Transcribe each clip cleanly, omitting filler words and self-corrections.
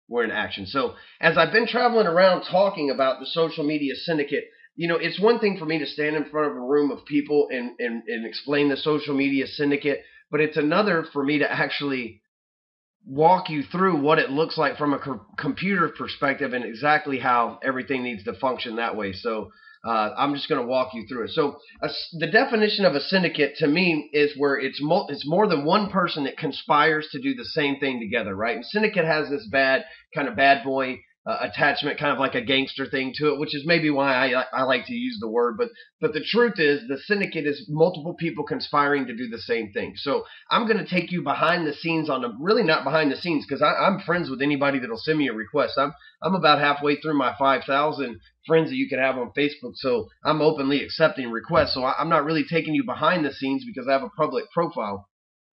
we're in action. So as I've been traveling around talking about the social media syndicate, it's one thing for me to stand in front of a room of people and explain the social media syndicate, but it's another for me to actually walk you through what it looks like from a computer perspective and exactly how everything needs to function that way. So I'm just going to walk you through it. So the definition of a syndicate to me is where it's more than one person that conspires to do the same thing together, right? And syndicate has this bad boy attachment, kind of like a gangster thing to it, which is maybe why I like to use the word. But the truth is the syndicate is multiple people conspiring to do the same thing. So I'm going to take you behind the scenes really not behind the scenes, because I'm friends with anybody that'll send me a request. I'm about halfway through my 5,000 friends that you can have on Facebook, so I'm openly accepting requests. So I'm not really taking you behind the scenes because I have a public profile.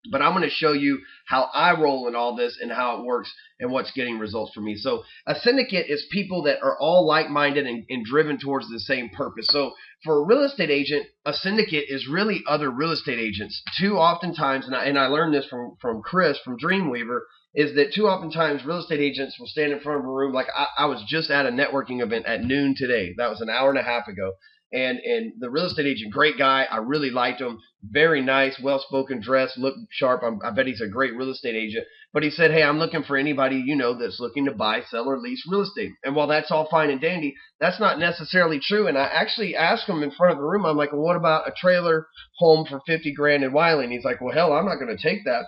But I'm going to show you how I roll in all this and how it works and what's getting results for me. So a syndicate is people that are all like-minded and driven towards the same purpose. So for a real estate agent, a syndicate is really other real estate agents. Too oftentimes, and I learned this from Chris from Dreamweaver, is that too oftentimes real estate agents will stand in front of a room. Like I was just at a networking event at noon today. That was an hour and a half ago. And the real estate agent, great guy. I really liked him. Very nice, well-spoken, dressed, looked sharp. I bet he's a great real estate agent. But he said, hey, I'm looking for anybody, that's looking to buy, sell, or lease real estate. And while that's all fine and dandy, that's not necessarily true. And I actually asked him in front of the room, I'm like, well, what about a trailer home for 50 grand in Wiley? And he's like, well, hell, I'm not going to take that.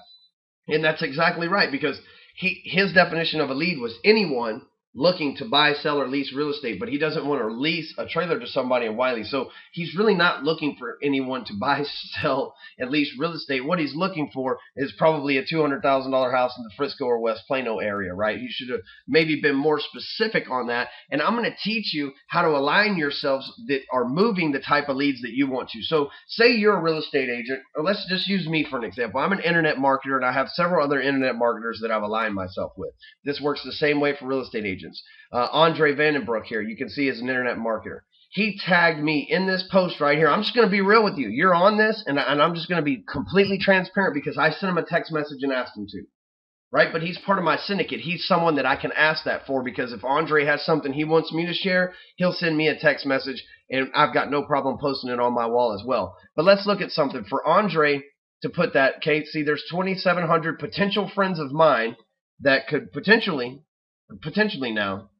And that's exactly right, because his definition of a lead was anyone looking to buy, sell, or lease real estate, but he doesn't want to lease a trailer to somebody in Wiley. So he's really not looking for anyone to buy, sell, and lease real estate. What he's looking for is probably a $200,000 house in the Frisco or West Plano area, right? You should have maybe been more specific on that. And I'm going to teach you how to align yourselves that are moving the type of leads that you want to. So say you're a real estate agent, or let's just use me for an example. I'm an internet marketer, and I have several other internet marketers that I've aligned myself with. This works the same way for real estate agents. Andre Vandenbroek here, you can see, is an internet marketer. He tagged me in this post right here. I'm just going to be real with you. You're on this, and I'm just going to be completely transparent because I sent him a text message and asked him to. Right? But he's part of my syndicate. He's someone that I can ask that for, because if Andre has something he wants me to share, he'll send me a text message, and I've got no problem posting it on my wall as well. But let's look at something. For Andre to put that, okay, see, there's 2,700 potential friends of mine that could potentially now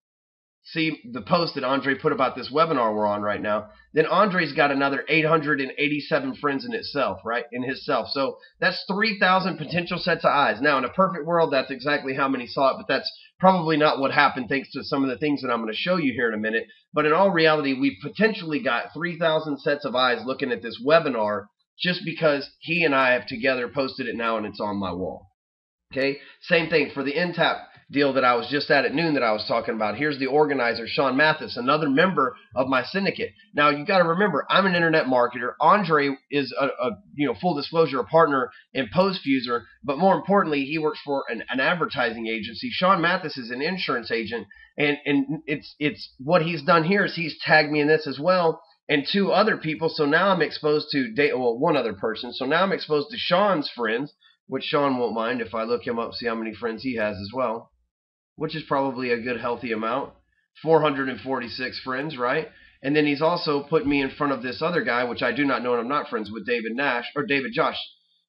see the post that Andre put about this webinar we're on right now. Then Andre's got another 887 friends in itself, right? In himself. So that's 3,000 potential sets of eyes. Now, in a perfect world, that's exactly how many saw it, but that's probably not what happened, thanks to some of the things that I'm going to show you here in a minute. But in all reality, we've potentially got 3,000 sets of eyes looking at this webinar just because he and I have together posted it now and it's on my wall. Okay? Same thing for the NTAP deal that I was just at noon that I was talking about. Here's the organizer, Sean Mathis, another member of my syndicate. Now, you got to remember, I'm an internet marketer. Andre is full disclosure, a partner in POSTfuser, but more importantly, he works for an advertising agency. Sean Mathis is an insurance agent, and it's what he's done here is he's tagged me in this as well, and two other people. So now I'm exposed to one other person. So now I'm exposed to Sean's friends, which Sean won't mind if I look him up, see how many friends he has as well, which is probably a good, healthy amount. 446 friends, right? And then he's also put me in front of this other guy, which I do not know and I'm not friends with, David Josh.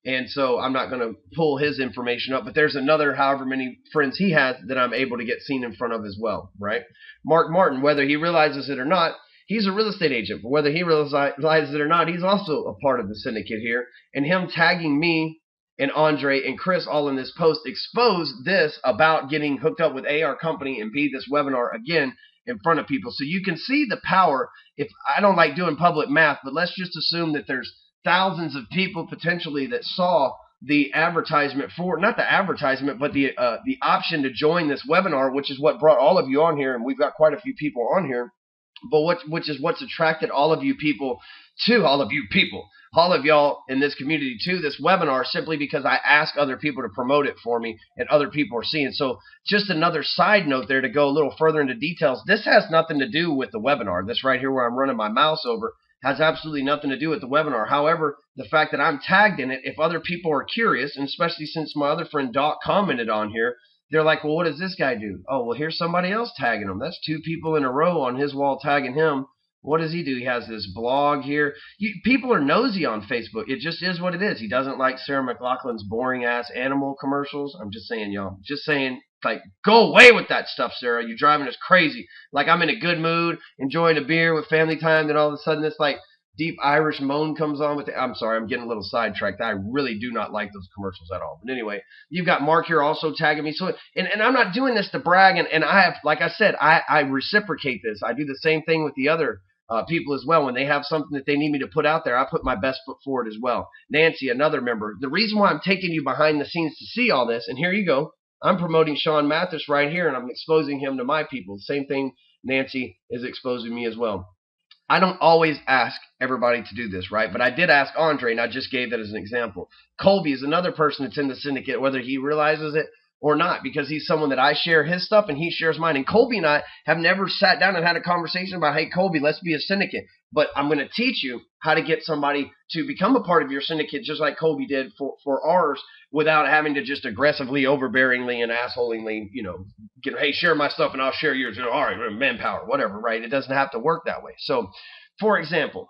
And so I'm not going to pull his information up, but there's another however many friends he has that I'm able to get seen in front of as well, right? Mark Martin, whether he realizes it or not, he's a real estate agent, but whether he realizes it or not, he's also a part of the syndicate here. And him tagging me and Andre and Chris all in this post expose this about getting hooked up with A, our company, and B, this webinar again in front of people. So you can see the power. If I don't like doing public math, but let's just assume that there's thousands of people potentially that saw the advertisement for, not the advertisement, but the option to join this webinar, which is what brought all of you on here, and we've got quite a few people on here. But which is what's attracted all of y'all in this community to this webinar, simply because I ask other people to promote it for me and other people are seeing. So just another side note there to go a little further into details. This has nothing to do with the webinar. This right here where I'm running my mouse over has absolutely nothing to do with the webinar. However, the fact that I'm tagged in it, if other people are curious, and especially since my other friend Doc commented on here, they're like, well, what does this guy do? Oh, well, here's somebody else tagging him. That's 2 people in a row on his wall tagging him. What does he do? He has this blog here. People are nosy on Facebook. It just is what it is. He doesn't like Sarah McLachlan's boring ass animal commercials. I'm just saying, y'all. Just saying, like, go away with that stuff, Sarah. You're driving us crazy. Like, I'm in a good mood, enjoying a beer with family time, then all of a sudden this, like, deep Irish moan comes on with it. I'm sorry, I'm getting a little sidetracked. I really do not like those commercials at all. But anyway, you've got Mark here also tagging me. So, and I'm not doing this to brag. And I have, like I said, I reciprocate this. I do the same thing with the other people as well. When they have something that they need me to put out there, I put my best foot forward as well. Nancy, another member. The reason why I'm taking you behind the scenes to see all this, and here you go. I'm promoting Sean Mathis right here, and I'm exposing him to my people. Same thing, Nancy is exposing me as well. I don't always ask everybody to do this, right? But I did ask Andre, and I just gave that as an example. Colby is another person that's in the syndicate, whether he realizes it or not, because he's someone that I share his stuff and he shares mine. And Colby and I have never sat down and had a conversation about, hey, Colby, let's be a syndicate. But I'm going to teach you how to get somebody to become a part of your syndicate, just like Colby did for ours, without having to just aggressively, overbearingly, and assholingly, hey, share my stuff and I'll share yours. All right, manpower, whatever, right? It doesn't have to work that way. So, for example,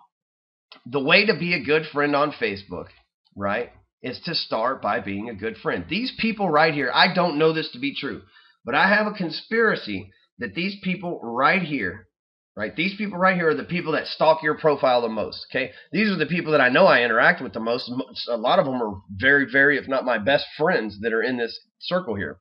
the way to be a good friend on Facebook, right, is to start by being a good friend. These people right here, I don't know this to be true, but I have a conspiracy that these people right here, right, these people right here are the people that stalk your profile the most, okay? These are the people that I know I interact with the most. A lot of them are very, very, if not my best friends that are in this circle here.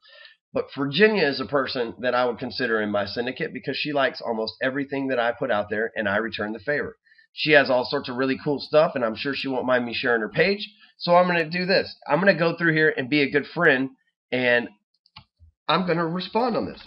But Virginia is a person that I would consider in my syndicate because she likes almost everything that I put out there, and I return the favor. She has all sorts of really cool stuff, and I'm sure she won't mind me sharing her page. So I'm going to do this. I'm going to go through here and be a good friend, and I'm going to respond on this.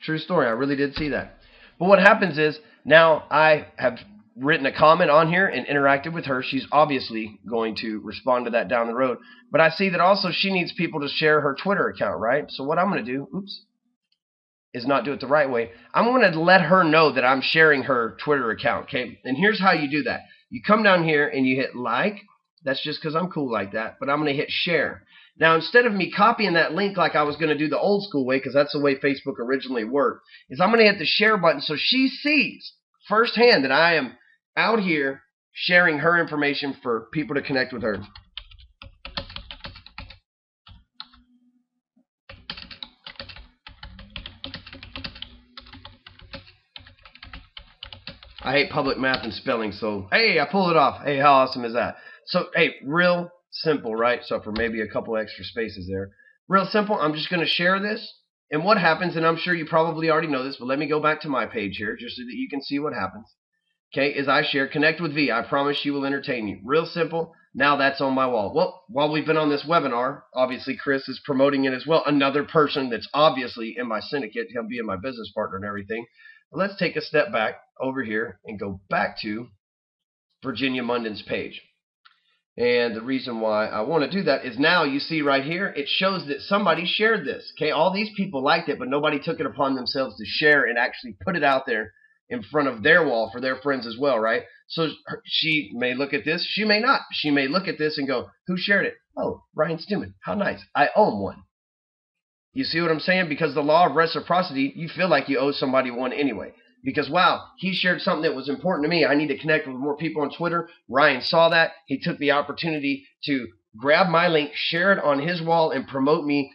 True story. I really did see that. But what happens is now I have written a comment on here and interacted with her. She's obviously going to respond to that down the road. But I see that also she needs people to share her Twitter account, right? So what I'm going to do, is not do it the right way. I'm going to let her know that I'm sharing her Twitter account, okay? And here's how you do that. You come down here and you hit like. That's just because I'm cool like that. But I'm going to hit share. Now, instead of me copying that link like I was going to do the old school way, because that's the way Facebook originally worked, is I'm going to hit the share button so she sees firsthand that I am out here sharing her information for people to connect with her. I hate public math and spelling, so hey, I pulled it off. Hey, how awesome is that? So, hey, real simple, right? So for maybe a couple extra spaces there. Real simple. I'm just going to share this. And what happens, and I'm sure you probably already know this, but let me go back to my page here just so that you can see what happens. Okay, is I share, connect with V. I promise she will entertain you. Real simple. Now that's on my wall. Well, while we've been on this webinar, obviously Chris is promoting it as well. Another person that's obviously in my syndicate. He'll be my business partner and everything. But let's take a step back over here and go back to Virginia Munden's page. And the reason why I want to do that is now you see right here, it shows that somebody shared this. Okay, all these people liked it, but nobody took it upon themselves to share and actually put it out there in front of their wall for their friends as well, right? So she may look at this, she may not. She may look at this and go, who shared it? Oh, Ryan Stewman. How nice. I owe him one. You see what I'm saying? Because the law of reciprocity, you feel like you owe somebody one anyway. Because, wow, he shared something that was important to me. I need to connect with more people on Twitter. Ryan saw that. He took the opportunity to grab my link, share it on his wall, and promote me,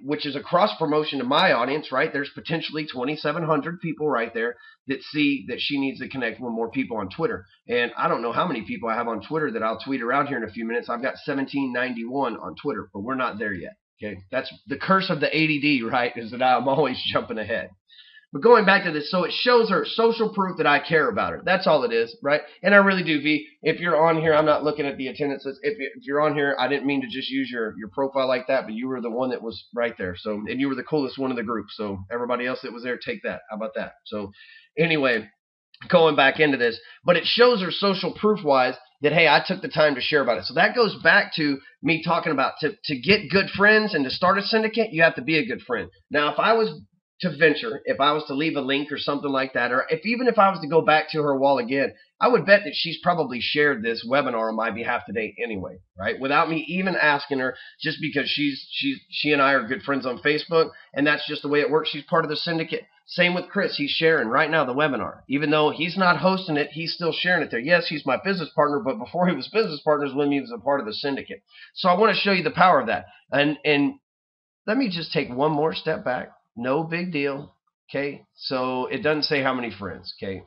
which is a cross-promotion to my audience, right? There's potentially 2,700 people right there that see that she needs to connect with more people on Twitter. And I don't know how many people I have on Twitter that I'll tweet around here in a few minutes. I've got 1791 on Twitter, but we're not there yet. Okay, that's the curse of the ADD, right, is that I'm always jumping ahead. But going back to this, so it shows her social proof that I care about her. That's all it is, right? And I really do, V. If you're on here, I'm not looking at the attendances. If you're on here, I didn't mean to just use your profile like that, but you were the one that was right there. So, and you were the coolest one in the group. So everybody else that was there, take that. How about that? So anyway, going back into this, but it shows her social proof-wise that, hey, I took the time to share about it. So that goes back to me talking about to get good friends and to start a syndicate, you have to be a good friend. Now, if I was to venture, if I was to leave a link or something like that, or even if I was to go back to her wall again, I would bet that she's probably shared this webinar on my behalf today anyway, right? Without me even asking her, just because she and I are good friends on Facebook, and that's just the way it works. She's part of the syndicate. Same with Chris. He's sharing right now the webinar. Even though he's not hosting it, he's still sharing it there. Yes, he's my business partner, but before he was business partners with me, he was a part of the syndicate. So I want to show you the power of that. And let me just take one more step back. No big deal. Okay, so it doesn't say how many friends. Okay,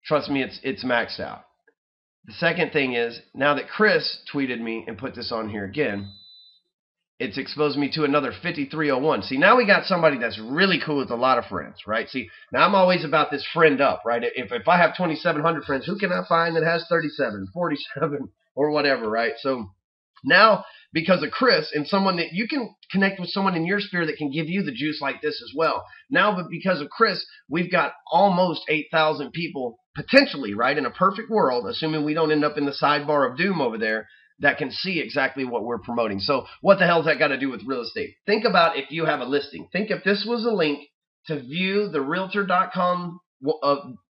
trust me, it's maxed out. The second thing is, now that Chris tweeted me and put this on here again, it's exposed me to another 5301. See, now we got somebody that's really cool with a lot of friends, right? See, now I'm always about this friend up, right? If I have 2,700 friends, who can I find that has 37, 47, or whatever, right? So now, because of Chris and someone that you can connect with, someone in your sphere that can give you the juice like this as well. Now, but because of Chris, we've got almost 8,000 people potentially, right, in a perfect world, assuming we don't end up in the sidebar of doom over there, that can see exactly what we're promoting. So what the hell's that got to do with real estate? Think about if you have a listing. Think if this was a link to view the realtor.com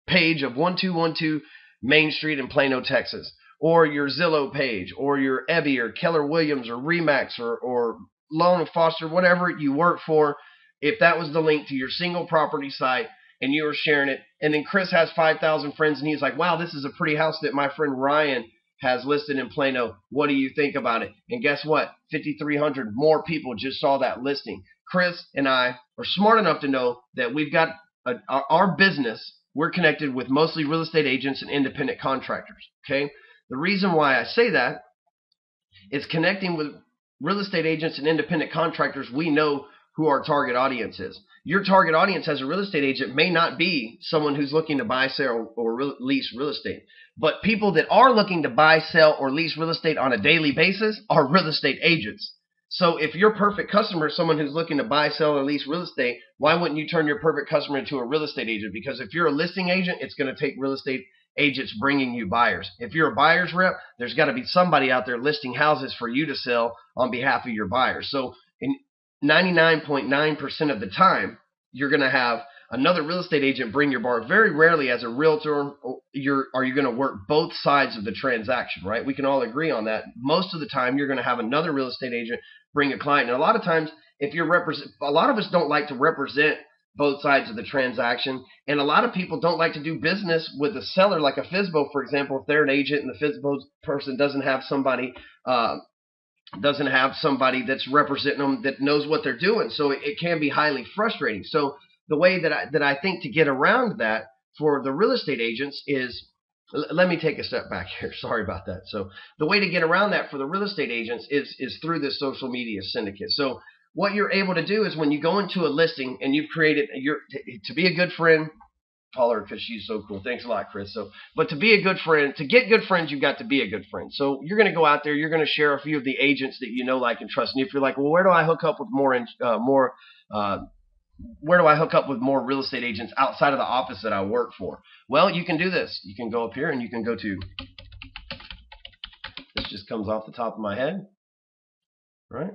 page of 1212 Main Street in Plano, Texas, or your Zillow page, or your Ebby or Keller Williams or Remax or Loan and Foster, whatever you work for. If that was the link to your single property site and you were sharing it, and then Chris has 5,000 friends and he's like, wow, this is a pretty house that my friend Ryan has listed in Plano. What do you think about it? And guess what? 5,300 more people just saw that listing. Chris and I are smart enough to know that we've got our business. We're connected with mostly real estate agents and independent contractors. Okay. The reason why I say that is connecting with real estate agents and independent contractors. We know who our target audience is. Your target audience as a real estate agent may not be someone who's looking to buy, sell, or lease real estate. But people that are looking to buy, sell, or lease real estate on a daily basis are real estate agents. So if your perfect customer is someone who's looking to buy, sell, or lease real estate, why wouldn't you turn your perfect customer into a real estate agent? Because if you're a listing agent, it's going to take real estate agents bringing you buyers. If you're a buyer's rep, there's got to be somebody out there listing houses for you to sell on behalf of your buyers. So in 99.9% of the time, you're going to have another real estate agent bring your bar. Very rarely as a realtor are you going to work both sides of the transaction, right? We can all agree on that. Most of the time, you're going to have another real estate agent bring a client. And a lot of times, a lot of us don't like to represent both sides of the transaction. And a lot of people don't like to do business with a seller, like a FSBO, for example, if they're an agent and the FSBO person doesn't have somebody that's representing them that knows what they're doing. So it can be highly frustrating. So the way that I think to get around that for the real estate agents is, let me take a step back here. Sorry about that. So the way to get around that for the real estate agents is through this social media syndicate. So what you're able to do is when you go into a listing and you've created to be a good friend, call her because she's so cool. Thanks a lot, Chris. But to be a good friend, to get good friends, you've got to be a good friend. So you're going to go out there, you're going to share a few of the agents that you know, like, and trust. And if you're like, well, where do I hook up with more real estate agents outside of the office that I work for? Well, you can do this. You can go up here and you can go to, this just comes off the top of my head, right?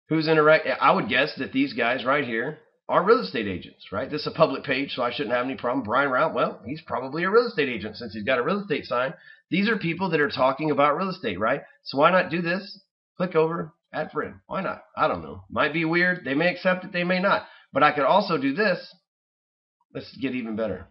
Who's interacting? I would guess that these guys right here are real estate agents, right? This is a public page, so I shouldn't have any problem. Brian Rout, well, he's probably a real estate agent since he's got a real estate sign. These are people that are talking about real estate, right? So why not do this? Click over, add friend. Why not? I don't know. Might be weird. They may accept it. They may not. But I could also do this. Let's get even better.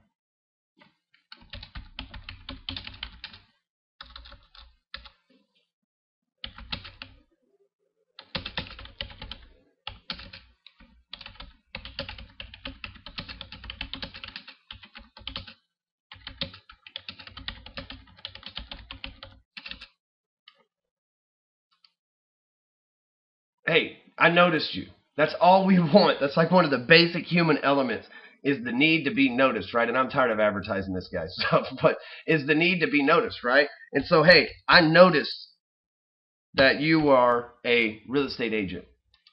Hey, I noticed you. That's all we want. That's like one of the basic human elements is the need to be noticed, right? And I'm tired of advertising this guy's stuff, but is the need to be noticed, right? And so, hey, I noticed that you are a real estate agent.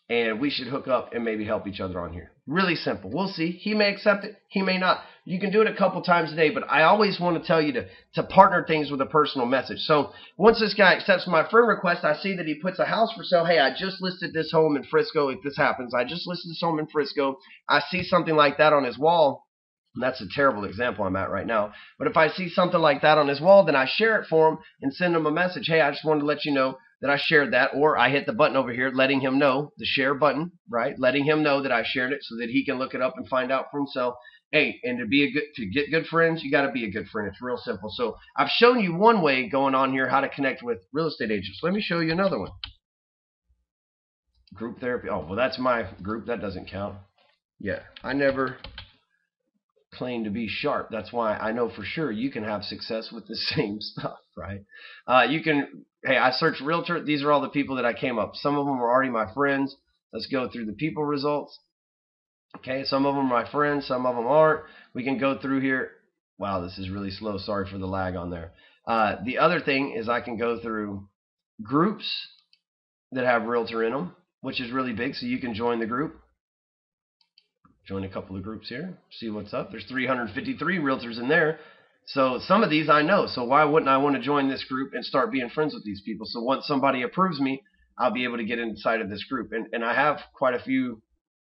and we should hook up and maybe help each other on here. Really simple. We'll see. He may accept it. He may not. You can do it a couple times a day, but I always want to tell you to partner things with a personal message. So once this guy accepts my friend request, I see that he puts a house for sale. Hey, I just listed this home in Frisco. If this happens, I just listed this home in Frisco. I see something like that on his wall. And that's a terrible example I'm at right now. But if I see something like that on his wall, then I share it for him and send him a message. Hey, I just wanted to let you know that I shared that. Or I hit the button over here, letting him know, the share button, right? Letting him know that I shared it so that he can look it up and find out for himself. Hey, and to get good friends, you got to be a good friend. It's real simple. So I've shown you one way going on here how to connect with real estate agents. Let me show you another one. Group therapy. Oh, well, that's my group. That doesn't count. Yeah, I never claim to be sharp. That's why I know for sure you can have success with the same stuff, right? You can, hey, I searched realtor. These are all the people that I came up. Some of them are already my friends. Let's go through the people results. Okay, some of them are my friends, some of them aren't. We can go through here. Wow, this is really slow. Sorry for the lag on there. The other thing is I can go through groups that have realtor in them, which is really big. So you can join the group. Join a couple of groups here. See what's up. There's 353 realtors in there. So some of these I know. So why wouldn't I want to join this group and start being friends with these people? So once somebody approves me, I'll be able to get inside of this group. And I have quite a few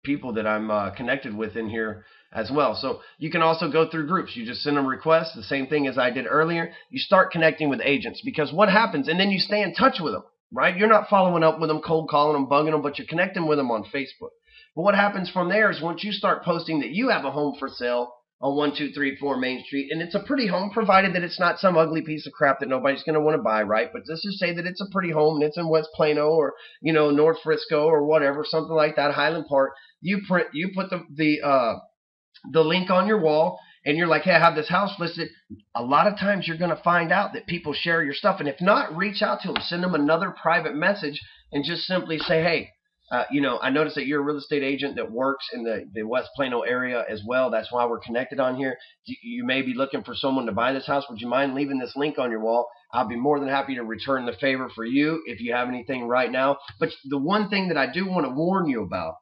people that I'm connected with in here as well. So you can also go through groups. You just send them requests, the same thing as I did earlier. You start connecting with agents, because what happens, and then you stay in touch with them, right? You're not following up with them, cold calling them, bugging them, but you're connecting with them on Facebook. But what happens from there is once you start posting that you have a home for sale on 1234 Main Street, and it's a pretty home, provided that it's not some ugly piece of crap that nobody's going to want to buy, right? But let's just say that it's a pretty home and it's in West Plano or, you know, North Frisco or whatever, something like that, Highland Park. You put the link on your wall, and you're like, hey, I have this house listed. A lot of times you're going to find out that people share your stuff, and if not, reach out to them, send them another private message, and just simply say, hey, you know, I noticed that you're a real estate agent that works in the West Plano area as well. That's why we're connected on here. You may be looking for someone to buy this house. Would you mind leaving this link on your wall? I'll be more than happy to return the favor for you if you have anything right now. But the one thing that I do want to warn you about,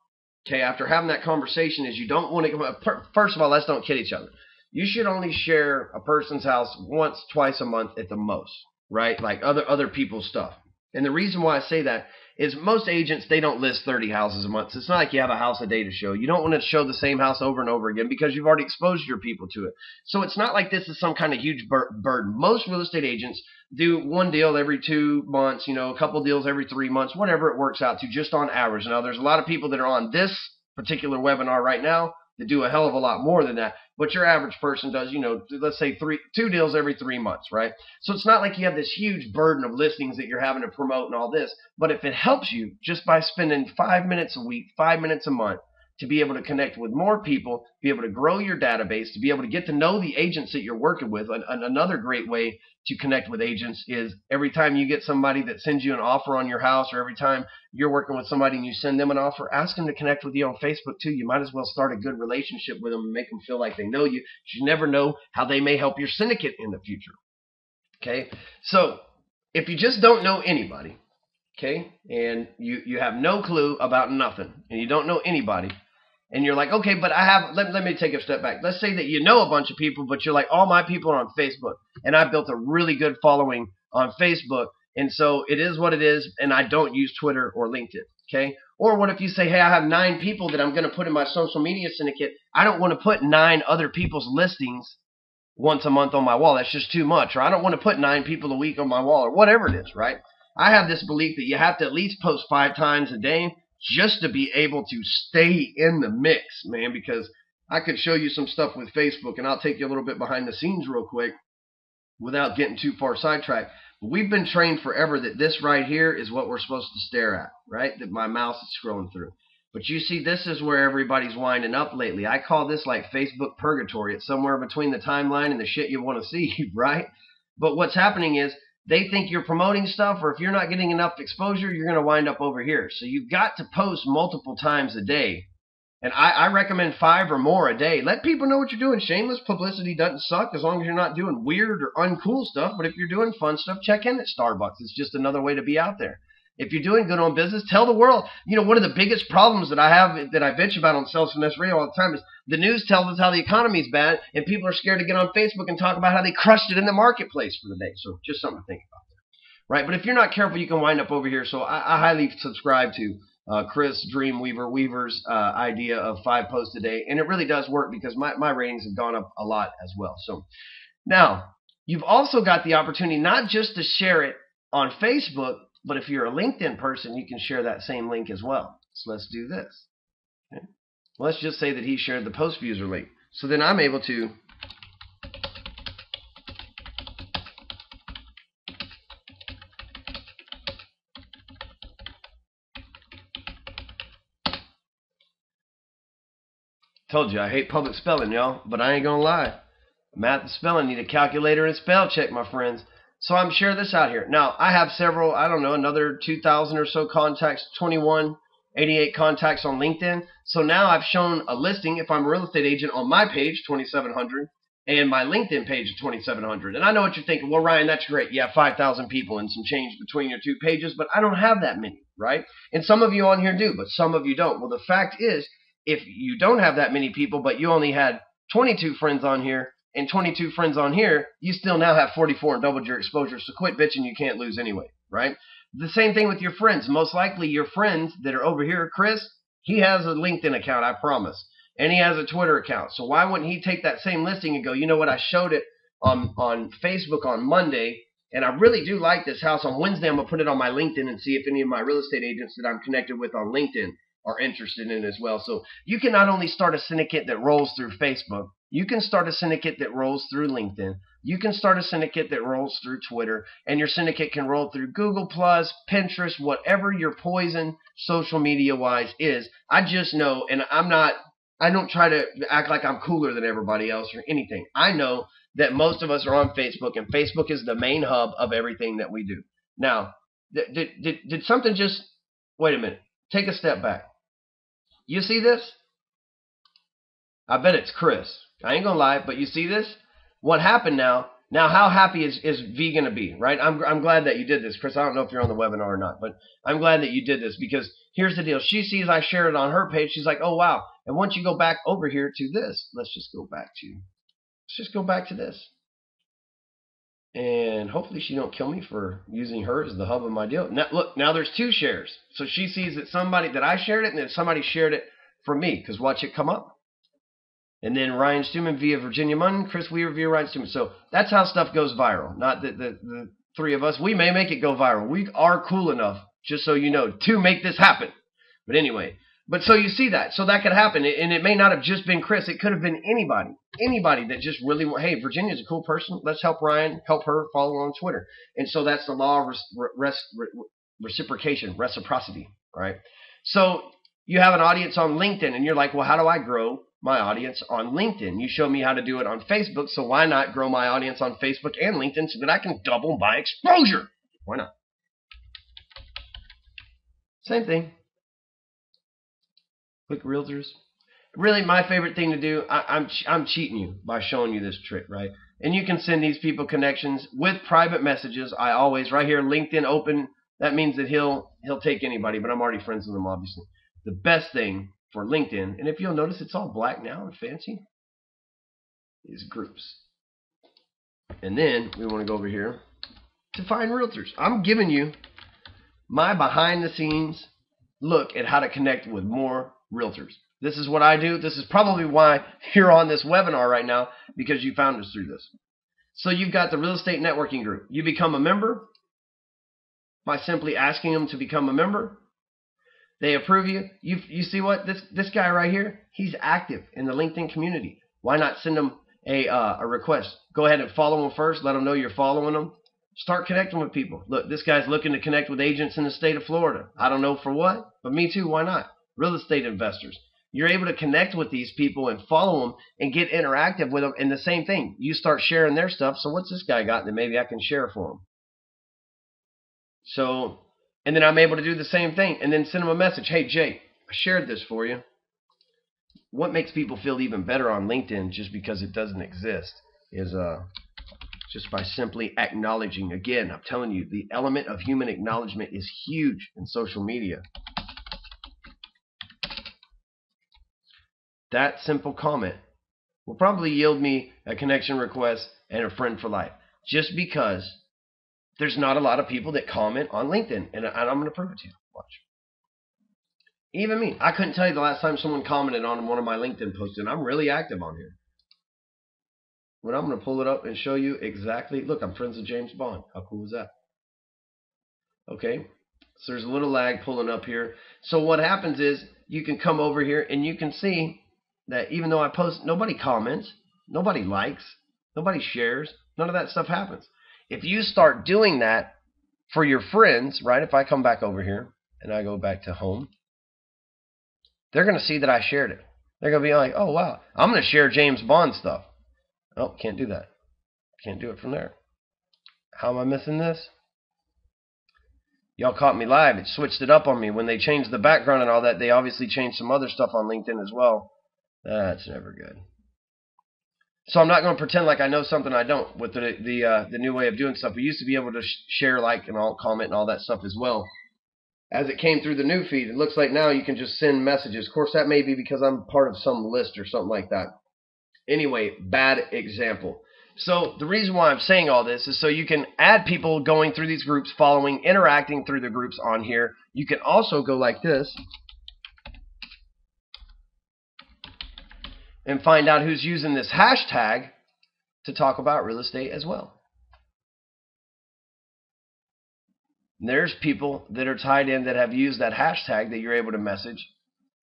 okay, after having that conversation, is you don't want to, first of all, let's don't kid each other. You should only share a person's house once, twice a month at the most, right? Like other people's stuff. And the reason why I say that is most agents, they don't list 30 houses a month. So it's not like you have a house a day to show. You don't want to show the same house over and over again because you've already exposed your people to it. So it's not like this is some kind of huge burden. Most real estate agents do one deal every 2 months, you know, a couple deals every 3 months, whatever it works out to, just on average. Now, there's a lot of people that are on this particular webinar right now that do a hell of a lot more than that. But your average person does, you know, let's say 2 deals every 3 months, right? So it's not like you have this huge burden of listings that you're having to promote and all this. But if it helps you just by spending 5 minutes a week, 5 minutes a month, to be able to connect with more people, be able to grow your database, to be able to get to know the agents that you're working with. Another great way to connect with agents is every time you get somebody that sends you an offer on your house, or every time you're working with somebody and you send them an offer, ask them to connect with you on Facebook too. You might as well start a good relationship with them and make them feel like they know you. You never know how they may help your syndicate in the future. Okay, so if you just don't know anybody, okay, and you have no clue about nothing, and you don't know anybody, and you're like, okay, but I have, let me take a step back. Let's say that you know a bunch of people, but you're like, all my people are on Facebook, and I've built a really good following on Facebook, and so it is what it is, and I don't use Twitter or LinkedIn, okay? Or what if you say, hey, I have 9 people that I'm going to put in my social media syndicate. I don't want to put 9 other people's listings once a month on my wall. That's just too much. Or I don't want to put 9 people a week on my wall, or whatever it is, right? I have this belief that you have to at least post 5 times a day just to be able to stay in the mix, man, because I could show you some stuff with Facebook, and I'll take you a little bit behind the scenes real quick without getting too far sidetracked. We've been trained forever that this right here is what we're supposed to stare at, right? That my mouse is scrolling through. But you see, this is where everybody's winding up lately. I call this like Facebook purgatory. It's somewhere between the timeline and the shit you want to see, right? But what's happening is they think you're promoting stuff, or if you're not getting enough exposure, you're going to wind up over here. So you've got to post multiple times a day. And I recommend 5 or more a day. Let people know what you're doing. Shameless publicity doesn't suck as long as you're not doing weird or uncool stuff. But if you're doing fun stuff, check in at Starbucks. It's just another way to be out there. If you're doing good on business, tell the world. You know, one of the biggest problems that I have, that I bitch about on Sales Finesse Radio all the time, is the news tells us how the economy's bad, and people are scared to get on Facebook and talk about how they crushed it in the marketplace for the day. So just something to think about there, right? But if you're not careful, you can wind up over here. So I highly subscribe to Chris Weaver's idea of 5 posts a day, and it really does work because my ratings have gone up a lot as well. So now you've also got the opportunity not just to share it on Facebook, but if you're a LinkedIn person, you can share that same link as well. So let's do this. Okay. Let's just say that he shared the POSTfuser link. So then I'm able to told you I hate public spelling, y'all, but I ain't gonna lie. Math and spelling need a calculator and spell check, my friends. So I'm sharing this out here. Now, I have several, I don't know, another 2,000 or so contacts, 2188 contacts on LinkedIn. So now I've shown a listing, if I'm a real estate agent, on my page, 2,700, and my LinkedIn page, 2,700. And I know what you're thinking. Well, Ryan, that's great. You have 5,000 people and some change between your 2 pages, but I don't have that many, right? And some of you on here do, but some of you don't. Well, the fact is, if you don't have that many people, but you only had 22 friends on here, and 22 friends on here, you still now have 44 and doubled your exposure. So quit bitching, you can't lose anyway, right? The same thing with your friends. Most likely your friends that are over here, Chris, he has a LinkedIn account, I promise. And he has a Twitter account. So why wouldn't he take that same listing and go, you know what, I showed it on Facebook on Monday, and I really do like this house. On Wednesday, I'm going to put it on my LinkedIn and see if any of my real estate agents that I'm connected with on LinkedIn are interested in it as well. So you can not only start a syndicate that rolls through Facebook, you can start a syndicate that rolls through LinkedIn. You can start a syndicate that rolls through Twitter, and your syndicate can roll through Google+, Pinterest, whatever your poison social media-wise is. I just know, and I don't try to act like I'm cooler than everybody else or anything. I know that most of us are on Facebook, and Facebook is the main hub of everything that we do. Now, did something just, wait a minute, take a step back. You see this? I bet it's Chris. I ain't gonna lie, but you see this? What happened now? Now, how happy is V gonna be, right? I'm glad that you did this, Chris. I don't know if you're on the webinar or not, but I'm glad that you did this because here's the deal. She sees I shared it on her page. She's like, oh wow. And once you go back over here to this, let's just go back to this. And hopefully she don't kill me for using her as the hub of my deal. Now, look, now there's 2 shares. So she sees that I shared it and then somebody shared it from me because watch it come up. And then Ryan Stewman via Virginia Munn, Chris Weaver via Ryan Stewman. So that's how stuff goes viral. Not the 3 of us. We may make it go viral. We are cool enough, just so you know, to make this happen. But anyway, so you see that. So that could happen. And it may not have just been Chris. It could have been anybody. Anybody that just really, hey, Virginia's a cool person. Let's help Ryan, help her follow on Twitter. And so that's the law of reciprocity, right? So you have an audience on LinkedIn, and you're like, well, how do I grow my audience on LinkedIn? You show me how to do it on Facebook, so why not grow my audience on Facebook and LinkedIn so that I can double my exposure? Why not? Same thing. Click realtors. Really, my favorite thing to do, I'm cheating you by showing you this trick, right? And you can send these people connections with private messages. I always, right here, LinkedIn open. That means that he'll take anybody, but I'm already friends with him, obviously. The best thing for LinkedIn, and if you'll notice it's all black now and fancy, is groups. And then we want to go over here to find realtors. I'm giving you my behind the scenes look at how to connect with more realtors. This is what I do. This is probably why you're on this webinar right now, because you found us through this. So you've got the real estate networking group. You become a member by simply asking them to become a member. They approve you. You see what? This guy right here, he's active in the LinkedIn community. Why not send him a request? Go ahead and follow him first. Let him know you're following him. Start connecting with people. Look, this guy's looking to connect with agents in the state of Florida. I don't know for what, but me too. Why not? Real estate investors. You're able to connect with these people and follow them and get interactive with them. And the same thing, you start sharing their stuff. So what's this guy got that maybe I can share for him? So, and then I'm able to do the same thing and then send them a message. Hey, Jay, I shared this for you. What makes people feel even better on LinkedIn just because it doesn't exist is just by simply acknowledging. Again, I'm telling you, the element of human acknowledgement is huge in social media. That simple comment will probably yield me a connection request and a friend for life, just because there's not a lot of people that comment on LinkedIn, and I'm going to prove it to you. Watch. Even me, I couldn't tell you the last time someone commented on one of my LinkedIn posts, and I'm really active on here. But I'm going to pull it up and show you exactly. Look, I'm friends with James Bond. How cool is that? Okay, so there's a little lag pulling up here. So what happens is you can come over here and you can see that even though I post, nobody comments, nobody likes, nobody shares, none of that stuff happens. If you start doing that for your friends, right? If I come back over here and I go back to home, they're going to see that I shared it. They're going to be like, oh, wow, I'm going to share James Bond stuff. Oh, can't do that. Can't do it from there. How am I missing this? Y'all caught me live. It switched it up on me. When they changed the background and all that, they obviously changed some other stuff on LinkedIn as well. That's never good. So I'm not going to pretend like I know something I don't with the new way of doing stuff. We used to be able to share, like, and all comment and all that stuff as well. As it came through the new feed, it looks like now you can just send messages. Of course, that may be because I'm part of some list or something like that. Anyway, bad example. So the reason why I'm saying all this is so you can add people going through these groups, following, interacting through the groups on here. You can also go like this and find out who's using this hashtag to talk about real estate as well. And there's people that are tied in that have used that hashtag that you're able to message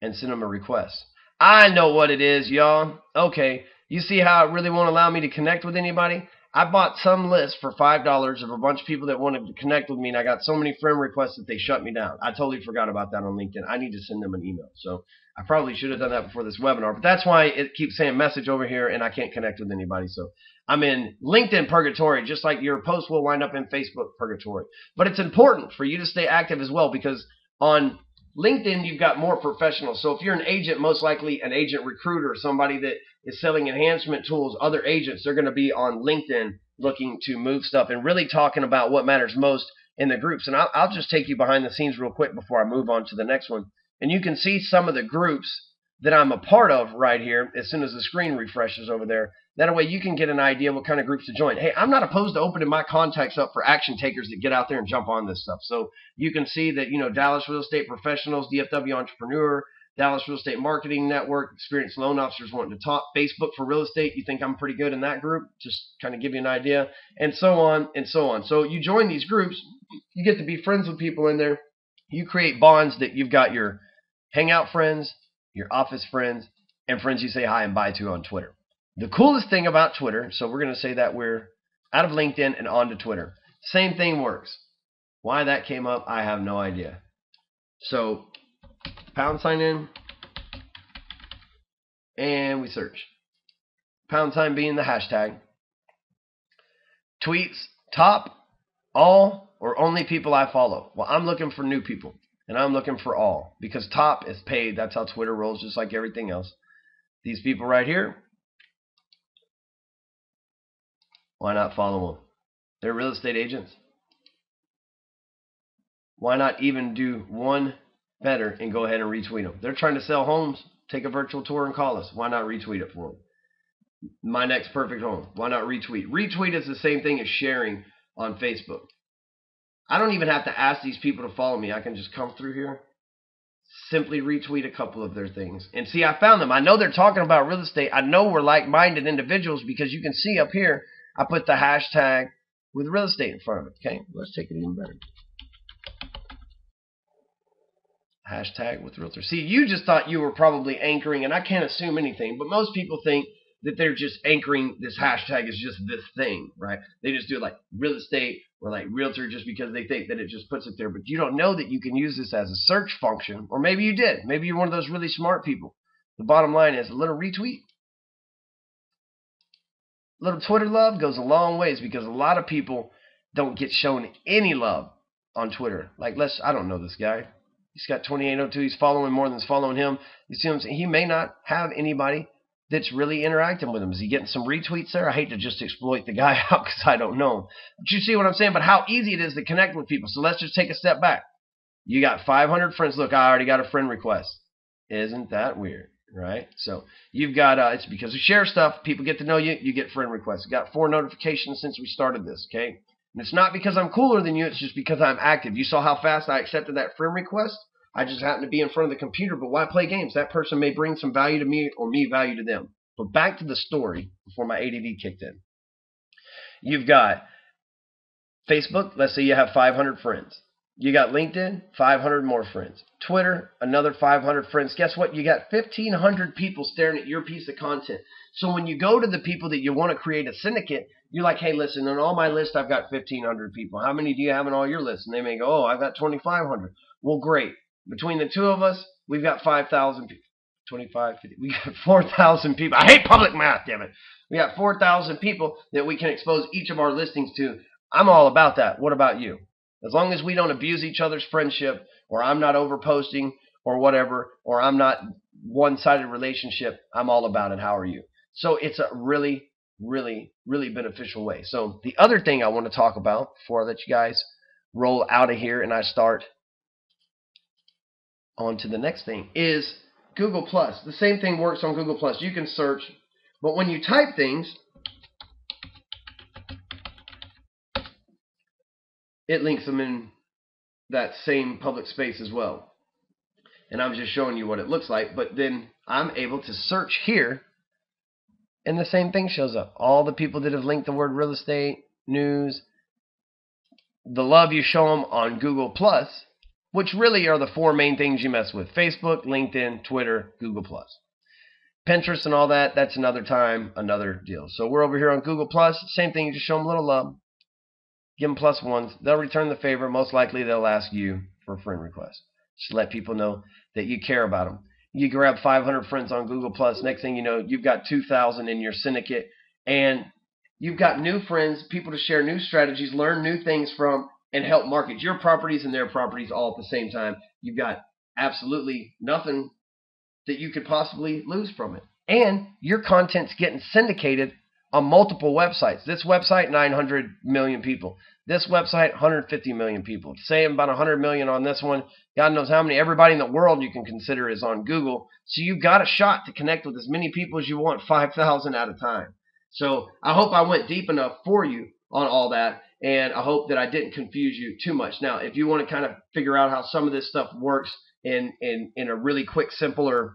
and send them a request. I know what it is, y'all. Okay. You see how it really won't allow me to connect with anybody? I bought some list for $5 of a bunch of people that wanted to connect with me, and I got so many friend requests that they shut me down. I totally forgot about that on LinkedIn. I need to send them an email. So I probably should have done that before this webinar, but that's why it keeps saying message over here, and I can't connect with anybody. So I'm in LinkedIn purgatory, just like your post will wind up in Facebook purgatory. But it's important for you to stay active as well, because on LinkedIn, you've got more professionals. So if you're an agent, most likely an agent recruiter, somebody that is selling enhancement tools, other agents, they're going to be on LinkedIn looking to move stuff and really talking about what matters most in the groups. And I'll just take you behind the scenes real quick before I move on to the next one. And you can see some of the groups that I'm a part of right here as soon as the screen refreshes over there. That way you can get an idea what kind of groups to join. Hey, I'm not opposed to opening my contacts up for action takers that get out there and jump on this stuff. So you can see that, you know, Dallas Real Estate Professionals, DFW Entrepreneur, Dallas Real Estate Marketing Network, Experienced Loan Officers wanting to talk, Facebook for real estate. You think I'm pretty good in that group? Just kind of give you an idea, and so on and so on. So you join these groups, you get to be friends with people in there. You create bonds that you've got your hangout friends, your office friends, and friends you say hi and bye to on Twitter. The coolest thing about Twitter, so we're going to say that we're out of LinkedIn and onto Twitter. Same thing works. Why that came up, I have no idea. So pound sign in, and we search. Pound sign being the hashtag. Tweets, top, all, or only people I follow. Well, I'm looking for new people, and I'm looking for all, because top is paid. That's how Twitter rolls, just like everything else. These people right here, why not follow them? They're real estate agents. Why not even do one better and go ahead and retweet them? They're trying to sell homes. Take a virtual tour and call us. Why not retweet it for them? My next perfect home. Why not retweet? Retweet is the same thing as sharing on Facebook. I don't even have to ask these people to follow me. I can just come through here, simply retweet a couple of their things. And see, I found them. I know they're talking about real estate. I know we're like-minded individuals, because you can see up here, I put the hashtag with real estate in front of it. Okay, let's take it even better. Hashtag with realtor. See, you just thought you were probably anchoring, and I can't assume anything, but most people think that they're just anchoring this hashtag as just this thing, right? They just do it like real estate or like realtor just because they think that it just puts it there. But you don't know that you can use this as a search function, or maybe you did. Maybe you're one of those really smart people. The bottom line is a little retweet. A little Twitter love goes a long ways, because a lot of people don't get shown any love on Twitter. Like, I don't know this guy. He's got 2802. He's following more than is following him. You see what I'm saying? He may not have anybody that's really interacting with him? Is he getting some retweets there? I hate to just exploit the guy out because I don't know him. But you see what I'm saying? But how easy it is to connect with people. So let's just take a step back. You got 500 friends. Look, I already got a friend request. Isn't that weird, right? So you've got, it's because you share stuff. People get to know you. You get friend requests. Got 4 notifications since we started this, okay? And it's not because I'm cooler than you. It's just because I'm active. You saw how fast I accepted that friend request? I just happen to be in front of the computer, but why play games? That person may bring some value to me or me value to them. But back to the story before my ADD kicked in. You've got Facebook. Let's say you have 500 friends. You got LinkedIn, 500 more friends. Twitter, another 500 friends. Guess what? You got 1,500 people staring at your piece of content. So when you go to the people that you want to create a syndicate, you're like, hey, listen, on all my list, I've got 1,500 people. How many do you have on all your lists? And they may go, oh, I've got 2,500. Well, great. Between the two of us, we've got 5,000 people. 25, 50. We got 4,000 people. I hate public math, damn it. We got 4,000 people that we can expose each of our listings to. I'm all about that. What about you? As long as we don't abuse each other's friendship, or I'm not overposting or whatever, or I'm not one-sided relationship, I'm all about it. How are you? So it's a really, really, really beneficial way. So the other thing I want to talk about before I let you guys roll out of here and I start on to the next thing is Google+. The same thing works on Google+. You can search, but when you type things, it links them in that same public space as well. And I'm just showing you what it looks like, but then I'm able to search here, and the same thing shows up. All the people that have linked the word real estate, news, the love you show them on Google+, which really are the 4 main things you mess with. Facebook, LinkedIn, Twitter, Google+. Pinterest and all that, that's another time, another deal. So we're over here on Google+. Same thing, you just show them a little love. Give them +1s. They'll return the favor. Most likely they'll ask you for a friend request. Just let people know that you care about them. You grab 500 friends on Google+. Next thing you know, you've got 2,000 in your syndicate. And you've got new friends, people to share new strategies, learn new things from, and help market your properties and their properties all at the same time. You've got absolutely nothing that you could possibly lose from it. And your content's getting syndicated on multiple websites. This website, 900 million people. This website, 150 million people. Say about 100 million on this one. God knows how many. Everybody in the world you can consider is on Google. So you've got a shot to connect with as many people as you want, 5,000 at a time. So I hope I went deep enough for you on all that, and I hope that I didn't confuse you too much. Now, if you want to kind of figure out how some of this stuff works in a really quick, simpler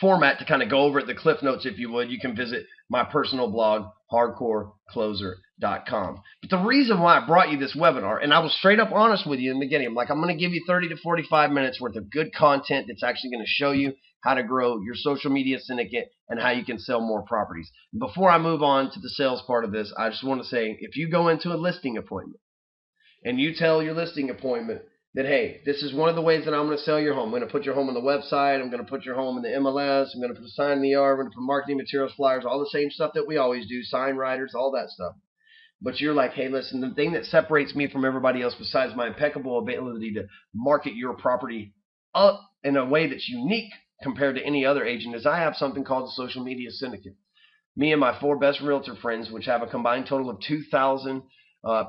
format to kind of go over at the cliff notes, if you would, you can visit my personal blog, hardcorecloser.com. But the reason why I brought you this webinar, and I was straight up honest with you in the beginning, I'm like, I'm going to give you 30 to 45 minutes worth of good content that's actually going to show you how to grow your social media syndicate and how you can sell more properties. Before I move on to the sales part of this, I just want to say, if you go into a listing appointment and you tell your listing appointment that, hey, this is one of the ways that I'm going to sell your home. I'm going to put your home on the website. I'm going to put your home in the MLS. I'm going to put a sign in the yard. I'm going to put marketing materials, flyers, all the same stuff that we always do, sign writers, all that stuff. But you're like, hey, listen, the thing that separates me from everybody else besides my impeccable ability to market your property up in a way that's unique compared to any other agent is I have something called the Social Media Syndicate. Me and my 4 best realtor friends, which have a combined total of 2,000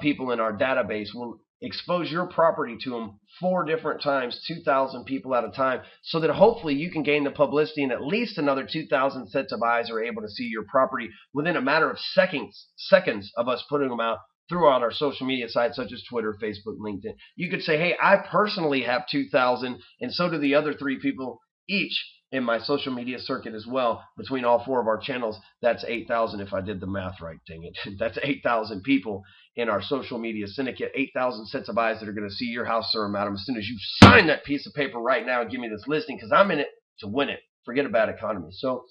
people in our database, will expose your property to them 4 different times, 2,000 people at a time, so that hopefully you can gain the publicity and at least another 2,000 sets of eyes are able to see your property within a matter of seconds of us putting them out throughout our social media sites such as Twitter, Facebook, LinkedIn. You could say, hey, I personally have 2,000 and so do the other 3 people each in my social media circuit as well. Between all 4 of our channels, that's 8,000 if I did the math right, dang it. That's 8,000 people in our social media syndicate, 8,000 sets of eyes that are going to see your house, sir, madam, as soon as you sign that piece of paper right now and give me this listing, because I'm in it to win it. Forget a bad economy. So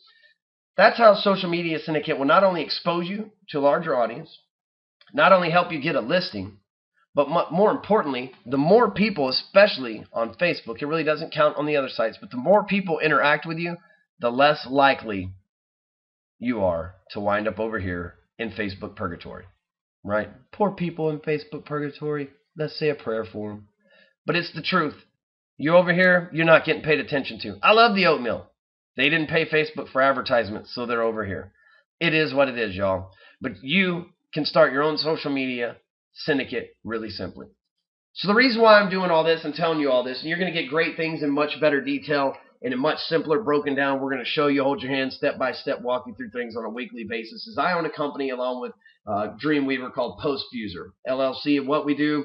that's how social media syndicate will not only expose you to a larger audience, not only help you get a listing, but more importantly, the more people, especially on Facebook, it really doesn't count on the other sites, but the more people interact with you, the less likely you are to wind up over here in Facebook purgatory, right? Poor people in Facebook purgatory. Let's say a prayer for them. But it's the truth. You over here, you're not getting paid attention to. I love the oatmeal. They didn't pay Facebook for advertisements, so they're over here. It is what it is, y'all. But you can start your own social media syndicate really simply. So the reason why I'm doing all this and telling you all this, and you're going to get great things in much better detail and in much simpler, broken down. We're going to show you, hold your hand, step by step, walk you through things on a weekly basis. Is I own a company along with Dreamweaver called POSTfuser LLC. And what we do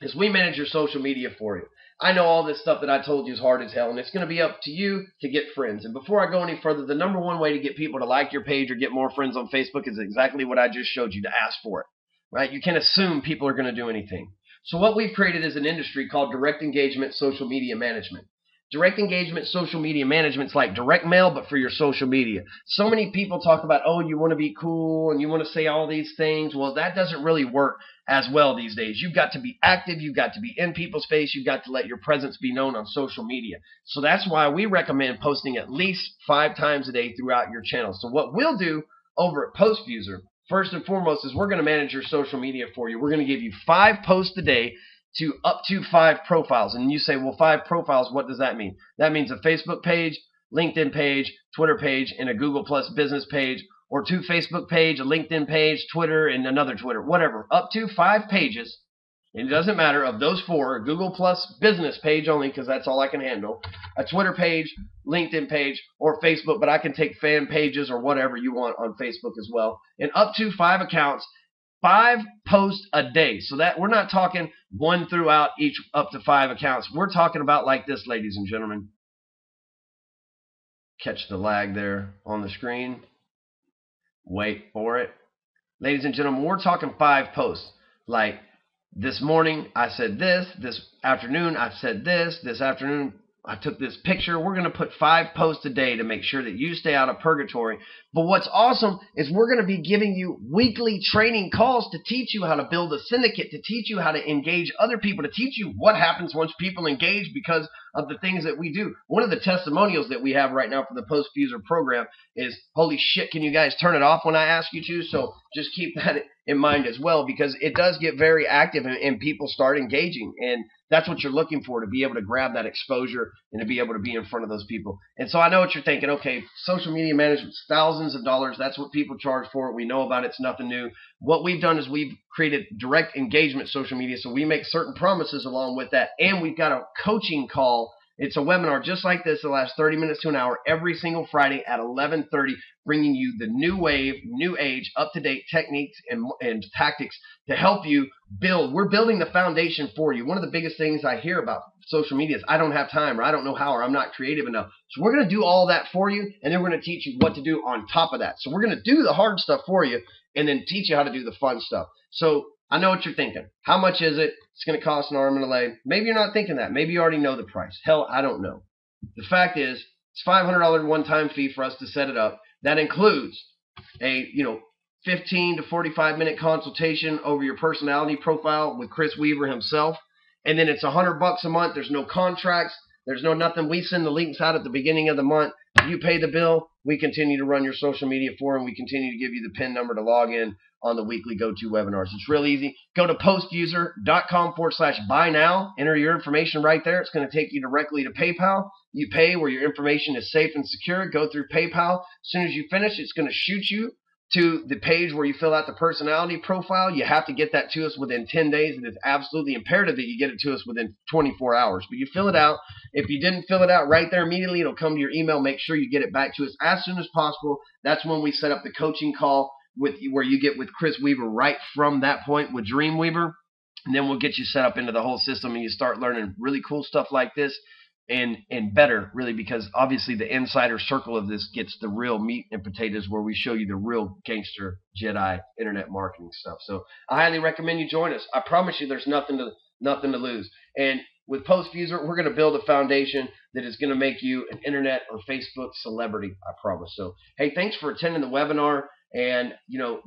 is we manage your social media for you. I know all this stuff that I told you is hard as hell, and it's going to be up to you to get friends. And before I go any further, the number one way to get people to like your page or get more friends on Facebook is exactly what I just showed you, to ask for it. Right? You can't assume people are going to do anything. So what we've created is an industry called direct engagement social media management. Direct engagement social media management is like direct mail, but for your social media. So many people talk about, oh, you want to be cool and you want to say all these things. Well, that doesn't really work as well these days. You've got to be active. You've got to be in people's face. You've got to let your presence be known on social media. So that's why we recommend posting at least 5 times a day throughout your channel. So what we'll do over at POSTfuser, first and foremost, is we're going to manage your social media for you. We're going to give you 5 posts a day to up to 5 profiles. And you say, well, 5 profiles, what does that mean? That means a Facebook page, LinkedIn page, Twitter page, and a Google Plus business page, or 2 Facebook page, a LinkedIn page, Twitter, and another Twitter, whatever. Up to 5 pages. It doesn't matter. Of those 4, a Google Plus business page only, because that's all I can handle, a Twitter page, LinkedIn page, or Facebook, but I can take fan pages or whatever you want on Facebook as well. And up to 5 accounts, 5 posts a day. So that we're not talking 1 throughout each up to 5 accounts. We're talking about like this, ladies and gentlemen. Catch the lag there on the screen. Wait for it. Ladies and gentlemen, we're talking 5 posts. Like this morning I said this afternoon I said this afternoon I took this picture. We're going to put 5 posts a day to make sure that you stay out of purgatory. But what's awesome is we're going to be giving you weekly training calls to teach you how to build a syndicate, to teach you how to engage other people, to teach you what happens once people engage because of the things that we do. One of the testimonials that we have right now for the POSTfuser program is, holy shit, can you guys turn it off when I ask you to? So just keep that in mind as well, because it does get very active and people start engaging. And that's what you're looking for, to be able to grab that exposure and to be able to be in front of those people. And so I know what you're thinking. Okay, social media management's thousands of dollars. That's what people charge for it. We know about it. It's nothing new. What we've done is we've created direct engagement social media. So we make certain promises along with that. And we've got a coaching call. It's a webinar just like this. It lasts 30 minutes to an hour every single Friday at 11:30, bringing you the new wave, new age, up-to-date techniques and tactics to help you build. We're building the foundation for you. One of the biggest things I hear about social media is I don't have time, or I don't know how, or I'm not creative enough. So we're going to do all that for you, and then we're going to teach you what to do on top of that. So we're going to do the hard stuff for you and then teach you how to do the fun stuff. So I know what you're thinking. How much is it? It's going to cost an arm and a leg. Maybe you're not thinking that. Maybe you already know the price. Hell, I don't know. The fact is, it's $500 one-time fee for us to set it up. That includes a 15 to 45 minute consultation over your personality profile with Chris Weaver himself. And then it's $100 a month. There's no contracts. There's no nothing. We send the links out at the beginning of the month. You pay the bill. We continue to run your social media for them. We continue to give you the PIN number to log in on the weekly go-to webinars. It's real easy. Go to postfuser.com/buy now. Enter your information right there. It's going to take you directly to PayPal. You pay where your information is safe and secure. Go through PayPal. As soon as you finish, it's going to shoot you to the page where you fill out the personality profile. You have to get that to us within 10 days. It is absolutely imperative that you get it to us within 24 hours. But you fill it out. If you didn't fill it out right there immediately, it'll come to your email. Make sure you get it back to us as soon as possible. That's when we set up the coaching call with you, where you get with Chris Weaver right from that point with Dreamweaver. And then we'll get you set up into the whole system, and you start learning really cool stuff like this. And better, really, because obviously the insider circle of this gets the real meat and potatoes, where we show you the real gangster Jedi internet marketing stuff. So I highly recommend you join us. I promise you there's nothing to lose. And with POSTfuser, we're going to build a foundation that is going to make you an internet or Facebook celebrity, I promise. So, hey, thanks for attending the webinar. And,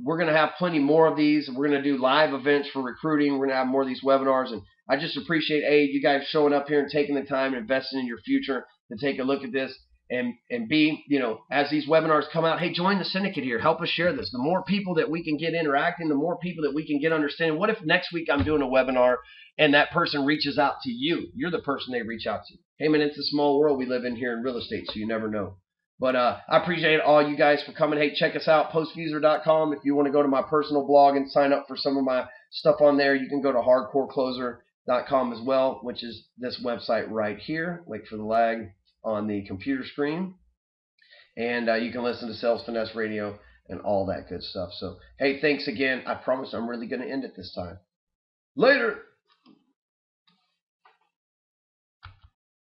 we're going to have plenty more of these. We're going to do live events for recruiting. We're going to have more of these webinars. And I just appreciate, A, you guys showing up here and taking the time and investing in your future to take a look at this. And B, as these webinars come out, hey, join the syndicate here. Help us share this. The more people that we can get interacting, the more people that we can get understanding. What if next week I'm doing a webinar and that person reaches out to you? You're the person they reach out to. Hey, man, it's a small world we live in here in real estate, so you never know. But I appreciate all you guys for coming. Hey, check us out, POSTfuser.com. If you want to go to my personal blog and sign up for some of my stuff on there, you can go to hardcorecloser.com as well, which is this website right here. Wait for the lag on the computer screen. And you can listen to Sales Finesse Radio and all that good stuff. So, hey, thanks again. I promise I'm really going to end it this time. Later.